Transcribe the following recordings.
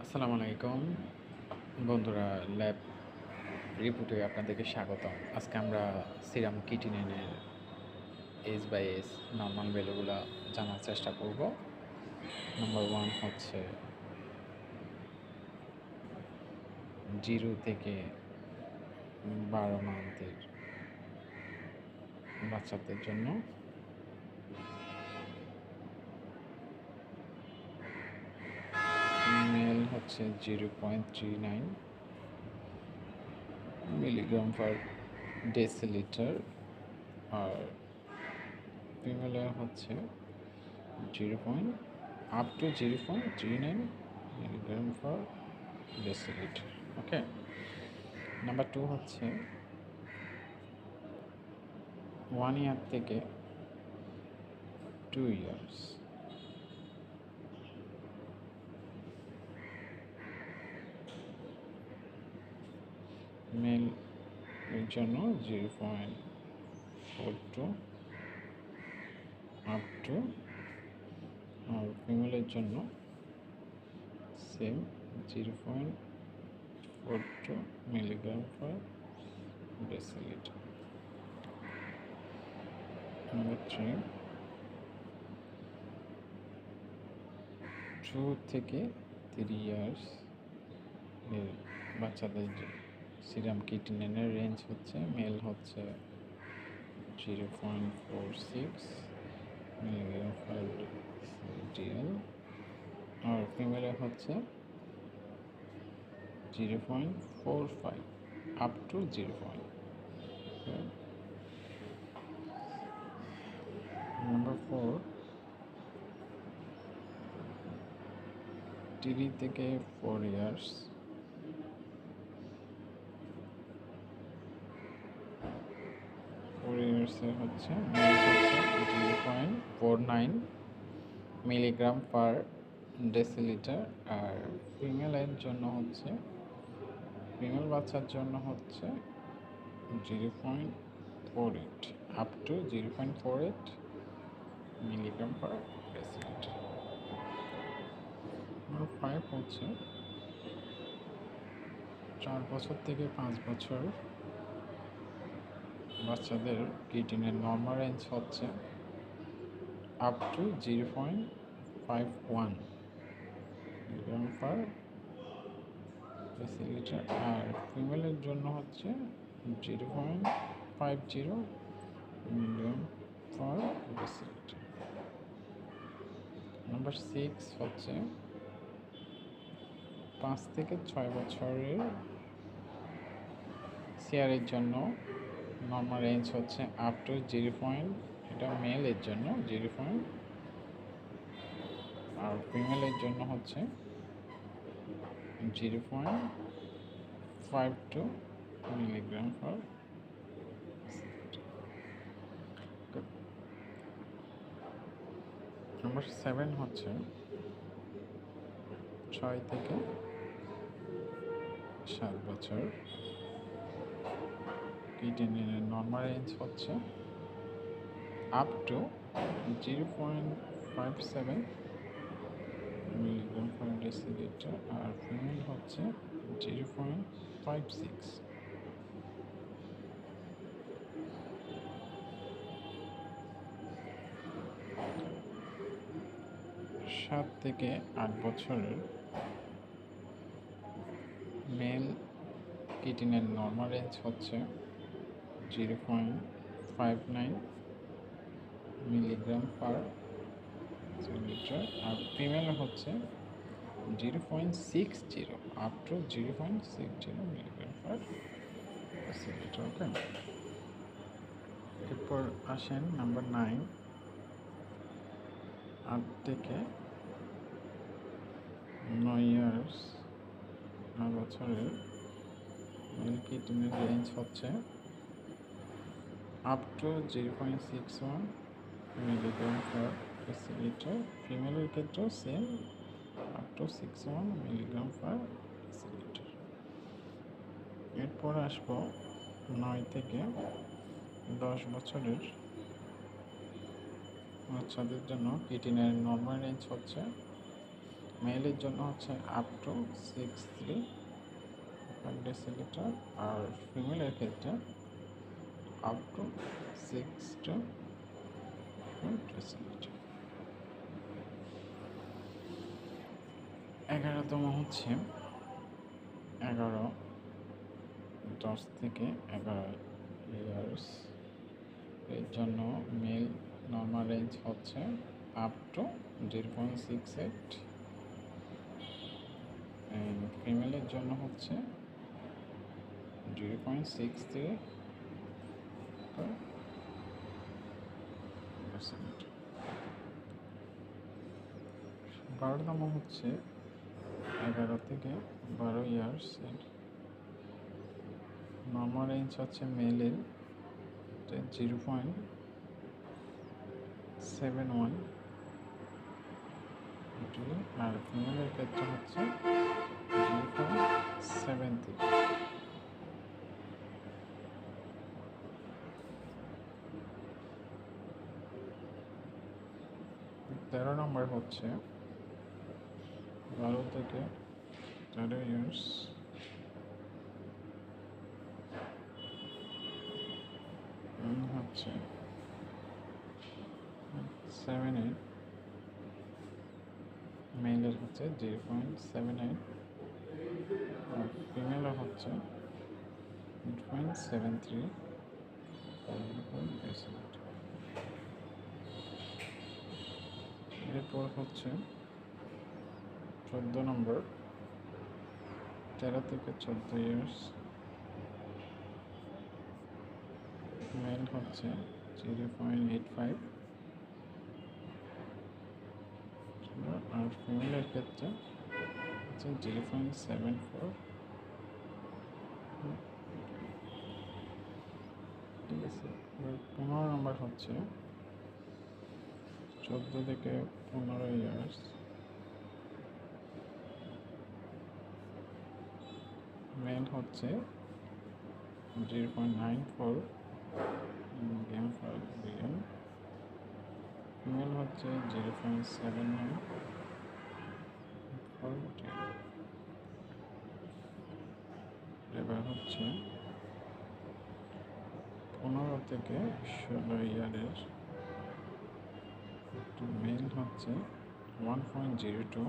আসসালামু আলাইকুম বন্ধুরা, ল্যাব রিপোর্টে আপনাদেরকে স্বাগতম। আজকে আমরা সিরাম কিটিনিনের এজ বাই এজ নর্মাল ভ্যালুগুলো জানার চেষ্টা করব। নাম্বার 1 হচ্ছে 0 থেকে 12 মান্থের বাচ্চাদের জন্য। মেল হচ্ছে 0.39 মিলিগ্রাম পার ডেসিলিটার, আর ফিমেলের হচ্ছে 0.0.39 মিলিগ্রাম পার ডেসিলিটার। ওকে। নাম্বার 2 হচ্ছে 1 ইয়ার থেকে 2 ইয়ার্স। মেল এর জন্য 0.42 আপ টু, আর ফিমেলের জন্য same 0.42 milligram per decilitre. Number 3 2 থেকে 3 ইয়ার্স এর বাচ্চাদের সিরাম কিটিনিনের রেঞ্জ হচ্ছে মেল হচ্ছে 0.46 মিলিগ্রাম পার ডেসিলিটার, আর ফিমেলের হচ্ছে 0.45 আপ টু 0. নাম্বার 4 3 থেকে 4 ইয়ার্স। 4 ইয়ার্সের হচ্ছে মেল হচ্ছে 0.49 মিলিগ্রাম পার ডেসিলিটার, আর ফিমেলের জন্য হচ্ছে ফিমেল বাচ্চার জন্য হচ্ছে 0.48 up to 0.48 milligram per decilitre. Number 5 হচ্ছে 4 বছর থেকে 5 বছর বাচ্চাদের কিডনির নর্মাল রেঞ্জ হচ্ছে up to 0.51 milligram per decilitre, আর ফিমেলের জন্য হচ্ছে 0.50 মিলিগ্রাম পার ডেসিলিটার। নাম্বার 6 হচ্ছে 5 থেকে 6 বছরের সিআরের জন্য নর্মাল রেঞ্জ হচ্ছে আপ টু 0. এটা মেলের জন্য 0. আর ফিমেলের জন্য হচ্ছে 0.52 মিলিগ্রাম পার। নাম্বার 7 হচ্ছে 6 থেকে 7 বছর কিডনির নর্মাল রেঞ্জ হচ্ছে up to 0.57 milligram per decilitre, আর ফিমেল হচ্ছে 0.56। 7 থেকে 8 বছরের মেল কিডনির নর্মাল রেঞ্জ হচ্ছে 0.59 মিলিগ্রাম পার লিটার, আর ফিমেল হচ্ছে 0.60 up to 0.60 milligram per litre. Okay. এরপর আসেন নাম্বার 9 8 থেকে 9 ইয়ার্স 9 বছরের মেল কিডনির রেঞ্জ হচ্ছে up to 0.61 milligram per decilitre. ফিমেলের ক্ষেত্রেও same up to 61 milligram per decilitre. এরপর আসবো 9 থেকে 10 বছরের বাচ্চাদের জন্য কিডনির নর্মাল রেঞ্জ হচ্ছে মেলের জন্য হচ্ছে আপ টু 6.3 ডেসিলিটার, আর ফিমেলের ক্ষেত্রে আপ টু 6.2 ডেসিলিটার। 11তম হচ্ছে 10 থেকে 11 ইয়ার্স এর জন্য মেল নর্মাল রেঞ্জ হচ্ছে আপ টু 0.68, ফিমেলের জন্য হচ্ছে 0.63। 12তম হচ্ছে 11 থেকে 12 ইয়ার্স এর নর্মাল রেঞ্জ হচ্ছে মেলের 0.71, আর ফিমেলের ক্ষেত্রে হচ্ছে 0.73। 13 নম্বর হচ্ছে 12 থেকে 13 ইয়ার্স, হচ্ছে 78, মেলের হচ্ছে 0.78, আর ফিমেলের হচ্ছে 0.73। এরপর হচ্ছে 14 নম্বর 13 থেকে 14 ইয়ার্স, মেল হচ্ছে 0.85, আর ফিমেলের ক্ষেত্রে হচ্ছে 0.74। ঠিক আছে, 15 নম্বর হচ্ছে 14 থেকে 15 ইয়ার্স, মেল হচ্ছে 0.94 গেম ফর রিয়েল, ফিমেল হচ্ছে 0.79 ফর রিয়েল। এবার হচ্ছে 15 থেকে 16 ইয়ারের মেল হচ্ছে 1.02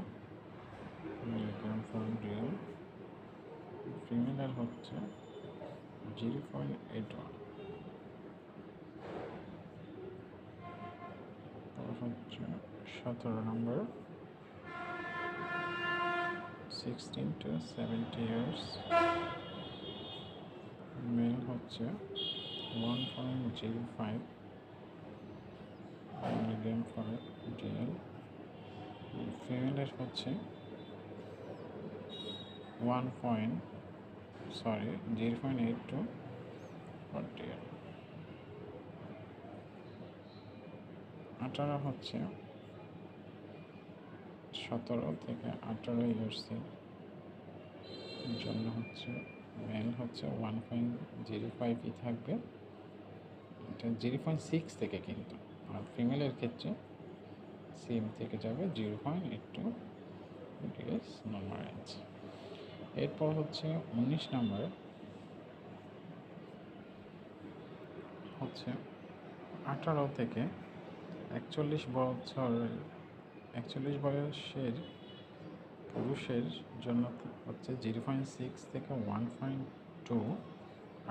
মিলিগ্রাম ফর রিয়েল, ফিমেলের হচ্ছে 0.81। হচ্ছে 17 নম্বর 16 to 70 ইয়ার্স, মেল হচ্ছে 1.05 মিলিগ্রাম ফর রিয়েল, ফিমেলের হচ্ছে 0.82 ফর রিয়েল। 18 হচ্ছে 17 থেকে 18 ইয়ার্সের জন্য হচ্ছে মেল হচ্ছে 1.05ই থাকবে, এটা 0.6 থেকে কিন্তু, আর ফিমেলের ক্ষেত্রে সেম থেকে যাবে 0.82 ডিএস নর্মাল রেঞ্জ। এরপর হচ্ছে 19 নম্বর হচ্ছে 18 থেকে 41 বয়সের পুরুষের জন্য হচ্ছে 0.6 থেকে 1.2,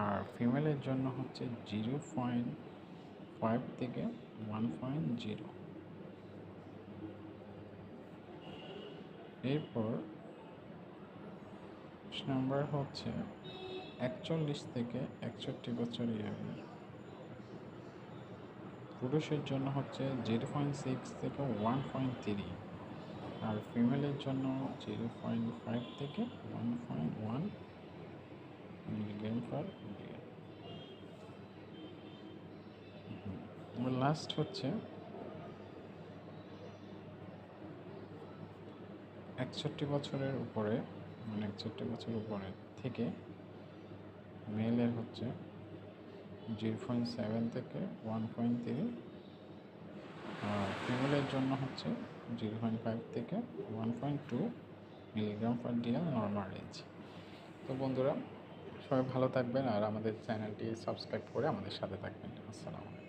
আর ফিমেলের জন্য হচ্ছে 0.5 থেকে 1.0। এরপর নাম্বার হচ্ছে 41 থেকে 61 বছর ইয়ারের পুরুষের জন্য হচ্ছে 0.6 থেকে 1.3, আর ফিমেলের জন্য 0.5 থেকে 1.1 মিলিগ্রাম পার রিয়েল। লাস্ট হচ্ছে 61 বছরের উপরে, মানে 61 বছর উপরে থেকে মেলের হচ্ছে 0.7 থেকে 1.3, আর ফিমেলের জন্য হচ্ছে 0.5 থেকে 1.2 milligram per DL normal range. তো বন্ধুরা, সবাই ভালো থাকবেন আর আমাদের চ্যানেলটি সাবস্ক্রাইব করে আমাদের সাথে থাকবেন। আসসালামু আলাইকুম।